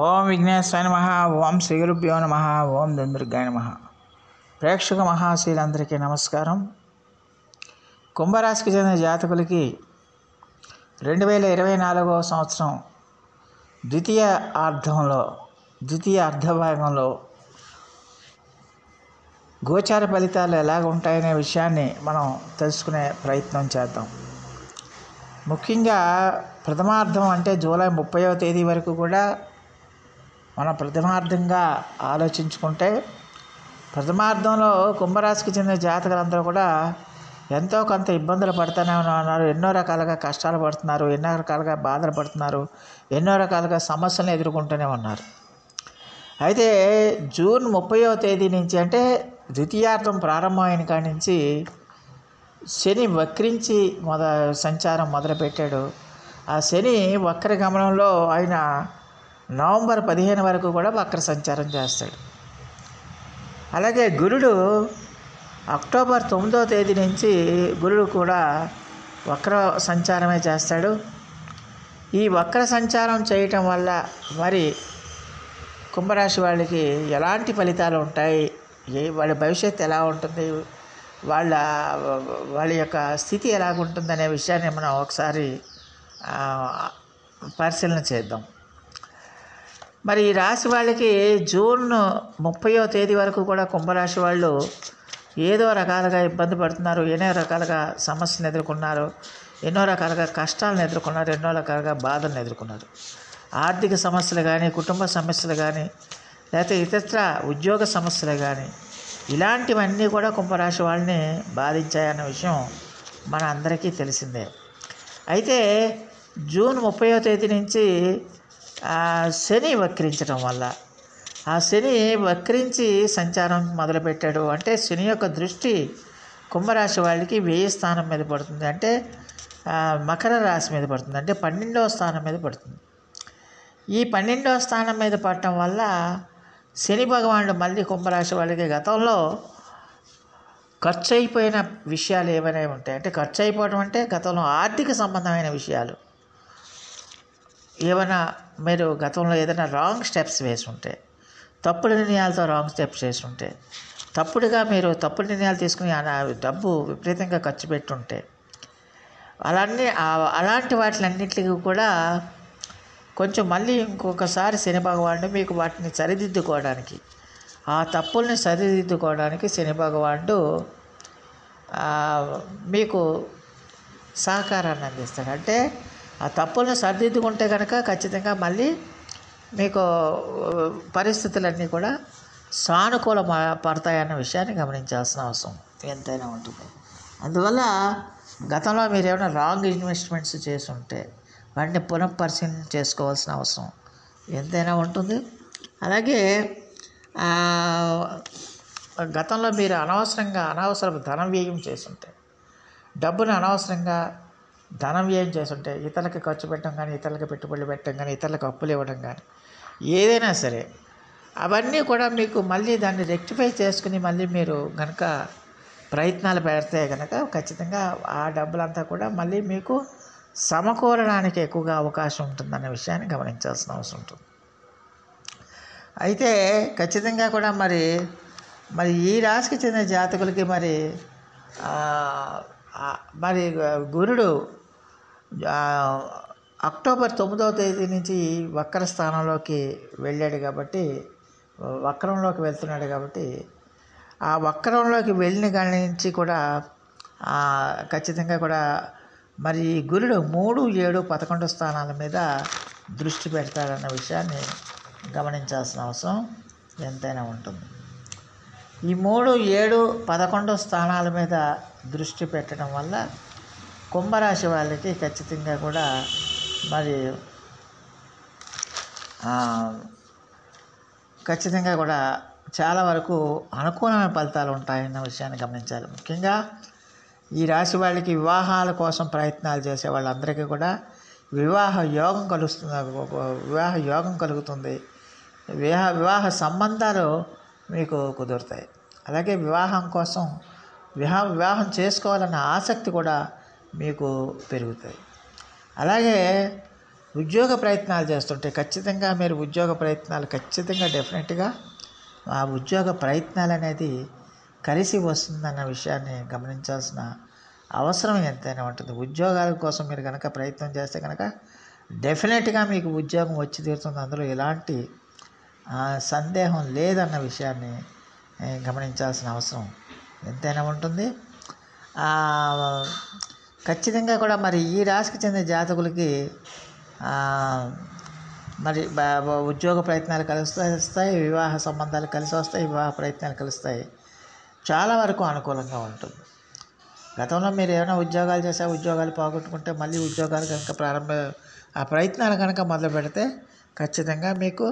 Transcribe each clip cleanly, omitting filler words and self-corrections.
ఓం విఘ్నేశ్వరాయ నమః. ఓం శ్రీ గురుభ్యో నమః. ఓం దుందుర్గాయ నమః. ప్రేక్షక మహాశీలందరికీ నమస్కారం. కుంభరాశికి చెందిన జాతకులకి 2024 సంవత్సరం ద్వితీయ అర్ధభాగంలో గోచార ఫలితాలు ఎలాగ ఉంటాయనే విషయాన్ని మనం తెలుసుకునే ప్రయత్నం చేద్దాం. ముఖ్యంగా ప్రథమార్థం అంటే జూలై 30వ తేదీ వరకు కూడా మనం ప్రథమార్థంగా ఆలోచించుకుంటే, ప్రథమార్థంలో కుంభరాశికి చెందిన జాతకులందరూ కూడా ఎంతో కొంత ఇబ్బందులు పడుతూనే ఉన్నారు. ఎన్నో రకాలుగా కష్టాలు పడుతున్నారు, ఎన్నో రకాలుగా బాధలు పడుతున్నారు, ఎన్నో రకాలుగా సమస్యలను ఎదుర్కొంటూనే ఉన్నారు. అయితే జూన్ 30వ తేదీ నుంచి అంటే ద్వితీయార్థం ప్రారంభమైన కాడి నుంచి శని వక్రించి సంచారం మొదలుపెట్టాడు. ఆ శని వక్ర గమనంలో ఆయన నవంబర్ 15 వరకు కూడా వక్ర సంచారం చేస్తాడు. అలాగే గురుడు అక్టోబర్ 9వ తేదీ నుంచి గురుడు కూడా వక్ర సంచారమే చేస్తాడు. ఈ వక్ర సంచారం చేయటం వల్ల మరి కుంభరాశి వాళ్ళకి ఎలాంటి ఫలితాలు ఉంటాయి, వాళ్ళ భవిష్యత్తు ఎలా ఉంటుంది, వాళ్ళ యొక్క స్థితి ఎలాగుంటుందనే విషయాన్ని మనం ఒకసారి పరిశీలన చేద్దాం. మరి ఈ రాశి వాళ్ళకి జూన్ 30వ తేదీ వరకు కూడా కుంభరాశి వాళ్ళు ఏదో రకాలుగా ఇబ్బంది పడుతున్నారు, ఎన్నో రకాలుగా సమస్యలను ఎదుర్కొన్నారు, ఎన్నో రకాలుగా కష్టాలను ఎదుర్కొన్నారు, ఎన్నో రకాలుగా బాధలను ఎదుర్కొన్నారు. ఆర్థిక సమస్యలు కానీ, కుటుంబ సమస్యలు కానీ, లేకపోతే ఇతర ఉద్యోగ సమస్యలు కానీ, ఇలాంటివన్నీ కూడా కుంభరాశి వాళ్ళని బాధించాయన్న విషయం మన అందరికీ తెలిసిందే. అయితే జూన్ 30వ తేదీ నుంచి శని వక్రించడం వల్ల, ఆ శని వక్రించి సంచారం మొదలుపెట్టాడు. అంటే శని యొక్క దృష్టి కుంభరాశి వాళ్ళకి 1000 స్థానం మీద పడుతుంది, అంటే మకర రాశి మీద పడుతుంది, అంటే 12వ స్థానం మీద పడుతుంది. ఈ 12వ స్థానం మీద పడటం వల్ల శని భగవానుడు మళ్ళీ కుంభరాశి వాళ్ళకి గతంలో ఖర్చు అయిపోయిన విషయాలు ఏమైనా ఉంటాయి, అంటే ఖర్చు అయిపోవడం అంటే గతంలో ఆర్థిక సంబంధమైన విషయాలు ఏమైనా, మీరు గతంలో ఏదైనా రాంగ్ స్టెప్స్ వేసి ఉంటే, తప్పుడు నిర్ణయాలతో రాంగ్ స్టెప్స్ చేసి ఉంటే, మీరు తప్పుడు నిర్ణయాలు తీసుకుని డబ్బు విపరీతంగా ఖర్చు పెట్టుంటే, అలాంటి వాటిలన్నింటికి కూడా కొంచెం మళ్ళీ ఇంకొకసారి శని భగవానుడు మీకు వాటిని సరిదిద్దుకోవడానికి, ఆ తప్పుల్ని సరిదిద్దుకోవడానికి శని భగవానుడు మీకు సహకారాన్ని అందిస్తాడు. అంటే ఆ తప్పులను సరిదిద్దుకుంటే కనుక ఖచ్చితంగా మళ్ళీ మీకు పరిస్థితులన్నీ కూడా సానుకూల పడతాయన్న విషయాన్ని గమనించాల్సిన అవసరం ఎంతైనా ఉంటుంది. అందువల్ల గతంలో మీరు ఏమైనా రాంగ్ ఇన్వెస్ట్మెంట్స్ చేసి ఉంటే వాటిని పునఃపరిశీలన చేసుకోవాల్సిన అవసరం ఎంతైనా ఉంటుంది. అలాగే గతంలో మీరు అనవసర ధనం వ్యయం చేస్తుంటే, డబ్బును అనవసరంగా ధనం వ్యయం చేస్తుంటే, ఇతరులకి ఖర్చు పెట్టడం కానీ, ఇతరులకి పెట్టుబడులు పెట్టడం కానీ, ఇతరులకు అప్పులు ఇవ్వడం కానీ, ఏదైనా సరే అవన్నీ కూడా మీకు మళ్ళీ దాన్ని రెక్టిఫై చేసుకుని మళ్ళీ మీరు కనుక ప్రయత్నాలు పెడితే కనుక ఖచ్చితంగా ఆ డబ్బులంతా కూడా మళ్ళీ మీకు సమకూరడానికి ఎక్కువగా అవకాశం ఉంటుందన్న విషయాన్ని గమనించాల్సిన అవసరం ఉంటుంది. అయితే ఖచ్చితంగా కూడా మరి ఈ రాశికి చెందిన జాతకులకి మరి గురుడు అక్టోబర్ 9వ తేదీ నుంచి వక్ర స్థానంలోకి వెళ్ళాడు కాబట్టి, వక్రంలోకి వెళ్తున్నాడు కాబట్టి, ఆ వక్రంలోకి వెళ్ళిన కాడి నుంచి కూడా ఖచ్చితంగా కూడా మరి గురుడు 3, 7, 11 స్థానాల మీద దృష్టి పెడతాడన్న విషయాన్ని గమనించాల్సిన అవసరం ఎంతైనా ఉంటుంది. ఈ 3, 7, 11 స్థానాల మీద దృష్టి పెట్టడం వల్ల కుంభరాశి వాళ్ళకి ఖచ్చితంగా కూడా ఖచ్చితంగా కూడా చాలా వరకు అనుకూలమైన ఫలితాలు ఉంటాయన్న విషయాన్ని గమనించాలి. ముఖ్యంగా ఈ రాశి వాళ్ళకి వివాహాల కోసం ప్రయత్నాలు చేసే వాళ్ళందరికీ కూడా వివాహ యోగం కలుగుతుంది. వివాహ సంబంధాలు మీకు కుదురుతాయి. అలాగే వివాహం చేసుకోవాలన్న ఆసక్తి కూడా మీకు పెరుగుతాయి. అలాగే ఉద్యోగ ప్రయత్నాలు చేస్తుంటే ఖచ్చితంగా మీరు ఉద్యోగ ప్రయత్నాలు ఖచ్చితంగా డెఫినెట్గా ఆ ఉద్యోగ ప్రయత్నాలు అనేది కలిసి వస్తుందన్న విషయాన్ని గమనించాల్సిన అవసరం ఎంతైనా ఉంటుంది. ఉద్యోగాల కోసం మీరు కనుక ప్రయత్నం చేస్తే కనుక డెఫినెట్గా మీకు ఉద్యోగం వచ్చి తీరుతుంది. అందులో ఎలాంటి సందేహం లేదన్న విషయాన్ని గమనించాల్సిన అవసరం ఎంతైనా ఉంటుంది. ఖచ్చితంగా కూడా మరి ఈ రాశికి చెందిన జాతకులకి మరి ఉద్యోగ ప్రయత్నాలు కలిసి వస్తాయి, వివాహ సంబంధాలు కలిసి వస్తాయి, వివాహ ప్రయత్నాలు కలుస్తాయి. చాలా వరకు అనుకూలంగా ఉంటుంది. గతంలో మీరు ఏమైనా ఉద్యోగాలు చేసే ఉద్యోగాలు పోగొట్టుకుంటే మళ్ళీ ఉద్యోగాలు కనుక ఆ ప్రయత్నాలు కనుక మొదలు పెడితే ఖచ్చితంగా మీకు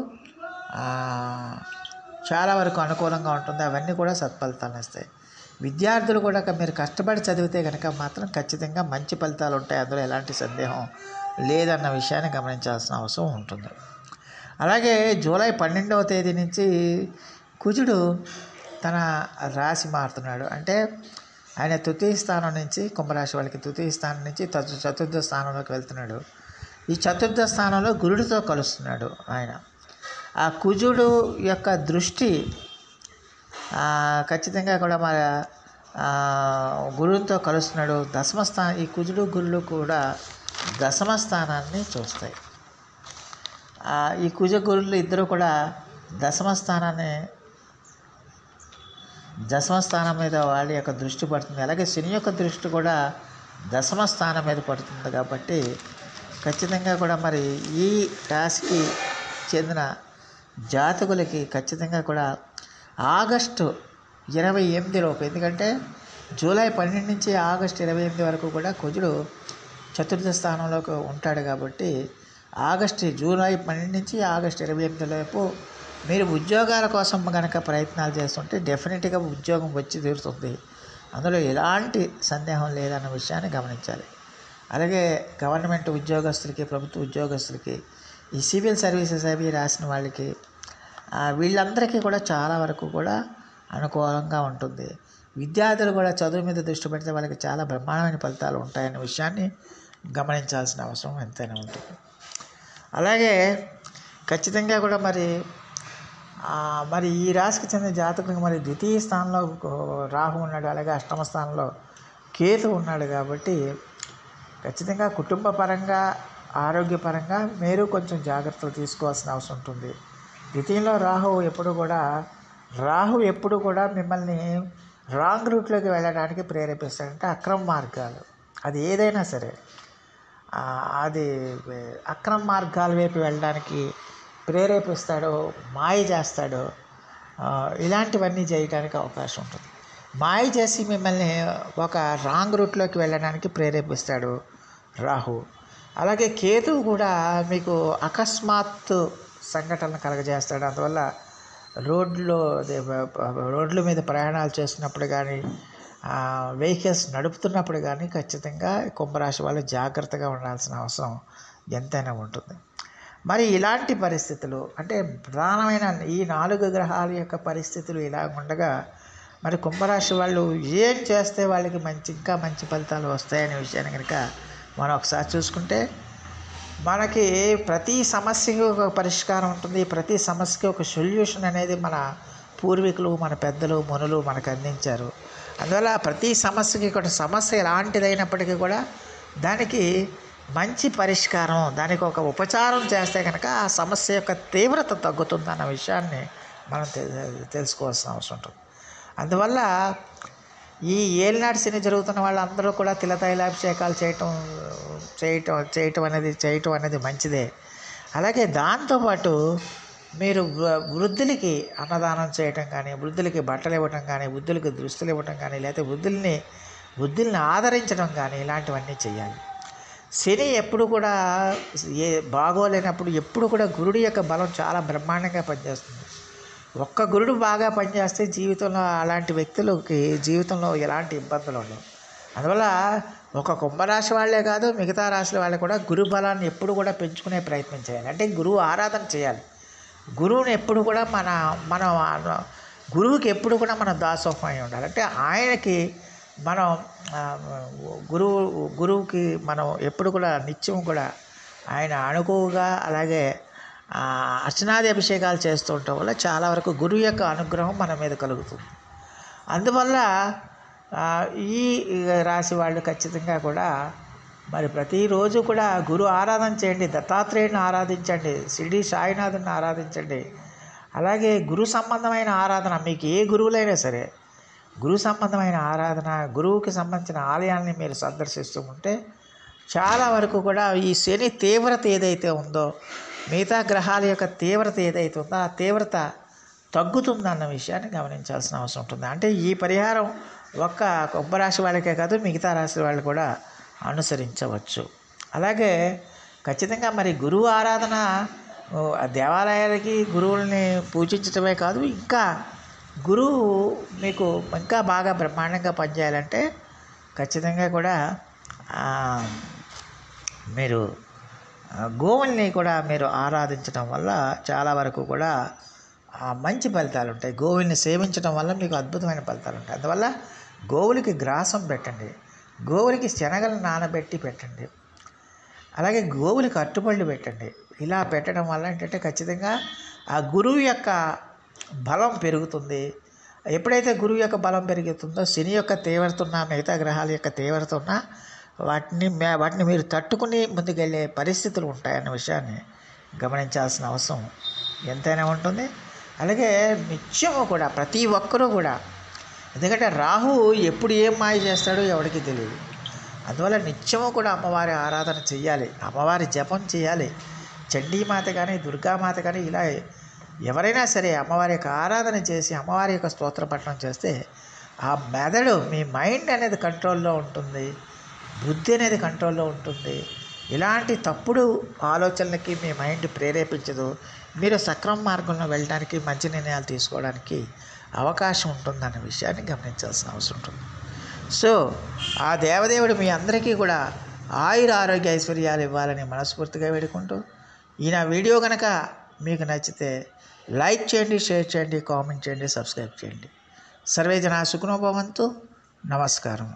చాలా వరకు అనుకూలంగా ఉంటుంది. అవన్నీ కూడా సత్ఫలితాలను ఇస్తాయి. విద్యార్థులు కూడా మీరు కష్టపడి చదివితే కనుక మాత్రం ఖచ్చితంగా మంచి ఫలితాలు ఉంటాయి. అందులో ఎలాంటి సందేహం లేదన్న విషయాన్ని గమనించాల్సిన అవసరం ఉంటుంది. అలాగే జూలై 12వ తేదీ నుంచి కుజుడు తన రాశి మారుతున్నాడు. అంటే ఆయన తృతీయ స్థానం నుంచి, కుంభరాశి వాళ్ళకి తృతీయ స్థానం నుంచి చతుర్థ స్థానంలోకి వెళ్తున్నాడు. ఈ చతుర్థ స్థానంలో గురుడితో కలుస్తున్నాడు ఆయన. ఆ కుజుడు యొక్క దృష్టి ఖచ్చితంగా కూడా మన గురువుతో కలుస్తున్నాడు. ఈ కుజుడు గురుడు కూడా దశమ స్థానాన్ని చూస్తాయి. ఈ కుజ గురులు ఇద్దరు కూడా దశమ స్థానం మీద వాళ్ళ యొక్క దృష్టి పడుతుంది. అలాగే శని యొక్క దృష్టి కూడా దశమ స్థానం మీద పడుతుంది. కాబట్టి ఖచ్చితంగా కూడా మరి ఈ రాశికి చెందిన జాతకులకి ఖచ్చితంగా కూడా ఆగస్టు 28 లోపు, ఎందుకంటే జూలై 12 నుంచి ఆగస్టు 28 వరకు కూడా కుజుడు చతుర్థ స్థానంలోకి ఉంటాడు. కాబట్టి జూలై 12 నుంచి ఆగస్టు 28 లోపు మీరు ఉద్యోగాల కోసం కనుక ప్రయత్నాలు చేస్తుంటే డెఫినెట్గా ఉద్యోగం వచ్చి తీరుతుంది. అందులో ఎలాంటి సందేహం లేదన్న విషయాన్ని గమనించాలి. అలాగే గవర్నమెంట్ ఉద్యోగస్తులకి, ప్రభుత్వ ఉద్యోగస్తులకి, ఈ సివిల్ సర్వీసెస్ అవి రాసిన వాళ్ళకి వీళ్ళందరికీ కూడా చాలా వరకు కూడా అనుకూలంగా ఉంటుంది. విద్యార్థులు కూడా చదువు మీద దృష్టి పెడితే వాళ్ళకి చాలా బ్రహ్మాండమైన ఫలితాలు ఉంటాయనే విషయాన్ని గమనించాల్సిన అవసరం ఎంతైనా ఉంటుంది. అలాగే ఖచ్చితంగా కూడా మరి ఈ రాశికి చెందిన జాతకులకు మరి ద్వితీయ స్థానంలో రాహు ఉన్నాడు, అలాగే అష్టమ స్థానంలో కేతు ఉన్నాడు. కాబట్టి ఖచ్చితంగా కుటుంబ పరంగా, ఆరోగ్యపరంగా మీరు కొంచెం జాగ్రత్తలు తీసుకోవాల్సిన అవసరం ఉంటుంది. ద్వితీయంలో రాహు ఎప్పుడు కూడా మిమ్మల్ని రాంగ్ రూట్లోకి వెళ్ళడానికి ప్రేరేపిస్తాడంటే అక్రమ మార్గాలు, అది ఏదైనా సరే అది అక్రమ మార్గాల వైపు వెళ్ళడానికి ప్రేరేపిస్తాడో, మాయ చేస్తాడో, ఇలాంటివన్నీ చేయడానికి అవకాశం ఉంటుంది. మాయ చేసి మిమ్మల్ని ఒక రాంగ్ రూట్లోకి వెళ్ళడానికి ప్రేరేపిస్తాడు రాహు. అలాగే కేతువు కూడా మీకు అకస్మాత్తు సంఘటనలు కలగజేస్తాడు. అందువల్ల రోడ్ల మీద ప్రయాణాలు చేస్తున్నప్పుడు కానీ, వెహికల్స్ నడుపుతున్నప్పుడు కానీ ఖచ్చితంగా కుంభరాశి వాళ్ళు జాగ్రత్తగా ఉండాల్సిన అవసరం ఎంతైనా ఉంటుంది. మరి ఇలాంటి పరిస్థితులు అంటే ప్రధానమైన ఈ 4 గ్రహాల యొక్క పరిస్థితులు ఇలా ఉండగా మరి కుంభరాశి వాళ్ళు ఏం చేస్తే వాళ్ళకి ఇంకా మంచి ఫలితాలు వస్తాయనే విషయాన్ని కనుక మనం ఒకసారి చూసుకుంటే, మనకి ప్రతి సమస్యకి ఒక పరిష్కారం ఉంటుంది. ప్రతి సమస్యకి ఒక సొల్యూషన్ అనేది మన పూర్వీకులు, మన పెద్దలు, మునులు మనకు అందించారు. అందువల్ల ప్రతి సమస్యకి ఒక సమస్య ఎలాంటిదైనప్పటికీ కూడా దానికి మంచి పరిష్కారం, దానికి ఒక ఉపచారం చేస్తే కనుక ఆ సమస్య యొక్క తీవ్రత తగ్గుతుందన్న విషయాన్ని మనం తెలుసుకోవాల్సిన అవసరం ఉంటుంది. అందువల్ల ఈ ఏలినాటి శని జరుగుతున్న వాళ్ళందరూ కూడా తిలతైలాభిషేకాలు చేయటం అనేది మంచిదే. అలాగే దాంతోపాటు మీరు వృద్ధులకి అన్నదానం చేయటం కానీ, వృద్ధులకి బట్టలు ఇవ్వటం కానీ, వృద్ధులకి దుస్తులు ఇవ్వటం కానీ, లేకపోతే వృద్ధుల్ని ఆదరించడం కానీ ఇలాంటివన్నీ చేయాలి. శని ఎప్పుడు కూడా బాగోలేనప్పుడు ఎప్పుడు కూడా గురుడి యొక్క బలం చాలా బ్రహ్మాండంగా పనిచేస్తుంది. ఒక్క గురుడు బాగా పనిచేస్తే జీవితంలో అలాంటి వ్యక్తులకి జీవితంలో ఎలాంటి ఇబ్బందులు ఉండవు. అందువల్ల ఒక కుంభరాశి వాళ్ళే కాదు, మిగతా రాశుల వాళ్ళు కూడా గురు బలాన్ని ఎప్పుడు కూడా పెంచుకునే ప్రయత్నం చేయాలి. అంటే గురువు ఆరాధన చేయాలి. గురువుని ఎప్పుడు కూడా మన గురువుకి ఎప్పుడు కూడా మనం దాసోహమై ఉండాలి. అంటే ఆయనకి మనం గురువుకి మనం ఎప్పుడు కూడా నిత్యం కూడా ఆయన అణుకువగా అలాగే అర్చనాది అభిషేకాలు చేస్తూ ఉండటం వల్ల చాలా వరకు గురువు యొక్క అనుగ్రహం మన మీద కలుగుతుంది. అందువల్ల ఈ రాశి వాళ్ళు ఖచ్చితంగా కూడా మరి ప్రతిరోజు కూడా గురు ఆరాధన చేయండి, దత్తాత్రేయుని ఆరాధించండి, షిరిడి సాయినాథుని ఆరాధించండి. అలాగే గురు సంబంధమైన ఆరాధన, మీకు ఏ గురువులైనా సరే గురు సంబంధమైన ఆరాధన, గురువుకి సంబంధించిన ఆలయాల్ని మీరు సందర్శిస్తూ ఉంటే చాలా వరకు కూడా ఈ శని తీవ్రత ఏదైతే ఉందో, మిగతా గ్రహాల యొక్క తీవ్రత ఏదైతే ఉందో ఆ తీవ్రత తగ్గుతుందన్న విషయాన్ని గమనించాల్సిన అవసరం ఉంటుంది. అంటే ఈ పరిహారం ఒక్క కుంభరాశి వాళ్ళకే కాదు, మిగతా రాశి వాళ్ళు కూడా అనుసరించవచ్చు. అలాగే ఖచ్చితంగా మరి గురువు ఆరాధన, దేవాలయాలకి గురువుల్ని పూజించడమే కాదు, ఇంకా గురువు మీకు ఇంకా బాగా బ్రహ్మాండంగా పనిచేయాలంటే ఖచ్చితంగా కూడా మీరు గోవుల్ని కూడా మీరు ఆరాధించడం వల్ల చాలా వరకు కూడా మంచి ఫలితాలు ఉంటాయి. గోవుల్ని సేవించడం వల్ల మీకు అద్భుతమైన ఫలితాలు ఉంటాయి. అందువల్ల గోవులకి గ్రాసం పెట్టండి, గోవులకి శనగలు నానబెట్టి పెట్టండి, అలాగే గోవులకి అట్టుపళ్ళు పెట్టండి. ఇలా పెట్టడం వల్ల ఏంటంటే ఖచ్చితంగా ఆ గురువు యొక్క బలం పెరుగుతుంది. ఎప్పుడైతే గురువు యొక్క బలం పెరుగుతుందో శని యొక్క తీవ్రత ఉన్న, మిగతా గ్రహాల యొక్క తీవ్రత ఉన్న వాటిని మీరు తట్టుకుని ముందుకెళ్ళే పరిస్థితులు ఉంటాయన్న విషయాన్ని గమనించాల్సిన అవసరం ఎంతైనా ఉంటుంది. అలాగే నిత్యము కూడా ప్రతి ఒక్కరూ కూడా, ఎందుకంటే రాహు ఎప్పుడు ఏం మాయ చేస్తాడో ఎవరికి తెలియదు. అందువల్ల నిత్యము కూడా అమ్మవారి ఆరాధన చేయాలి, అమ్మవారి జపం చేయాలి. చండీమాత కానీ దుర్గామాత కానీ ఇలా ఎవరైనా సరే అమ్మవారి యొక్క ఆరాధన చేసి అమ్మవారి యొక్క స్తోత్ర పఠనం చేస్తే ఆ మెదడు, మీ మైండ్ అనేది కంట్రోల్లో ఉంటుంది, బుద్ధి అనేది కంట్రోల్లో ఉంటుంది. ఇలాంటి తప్పుడు ఆలోచనలకి మీ మైండ్ ప్రేరేపించదు. మీరు సక్రమ మార్గంలో వెళ్ళడానికి, మంచి నిర్ణయాలు తీసుకోవడానికి అవకాశం ఉంటుందన్న విషయాన్ని గమనించాల్సిన అవసరం ఉంటుంది. సో ఆ దేవదేవుడు మీ అందరికీ కూడా ఆరోగ్య ఐశ్వర్యాలు ఇవ్వాలని మనస్ఫూర్తిగా వేడుకుంటూ, ఈ నా వీడియో కనుక మీకు నచ్చితే లైక్ చేయండి, షేర్ చేయండి, కామెంట్ చేయండి, సబ్స్క్రైబ్ చేయండి. సర్వే జనా సుఖినో భవంతు. నమస్కారం.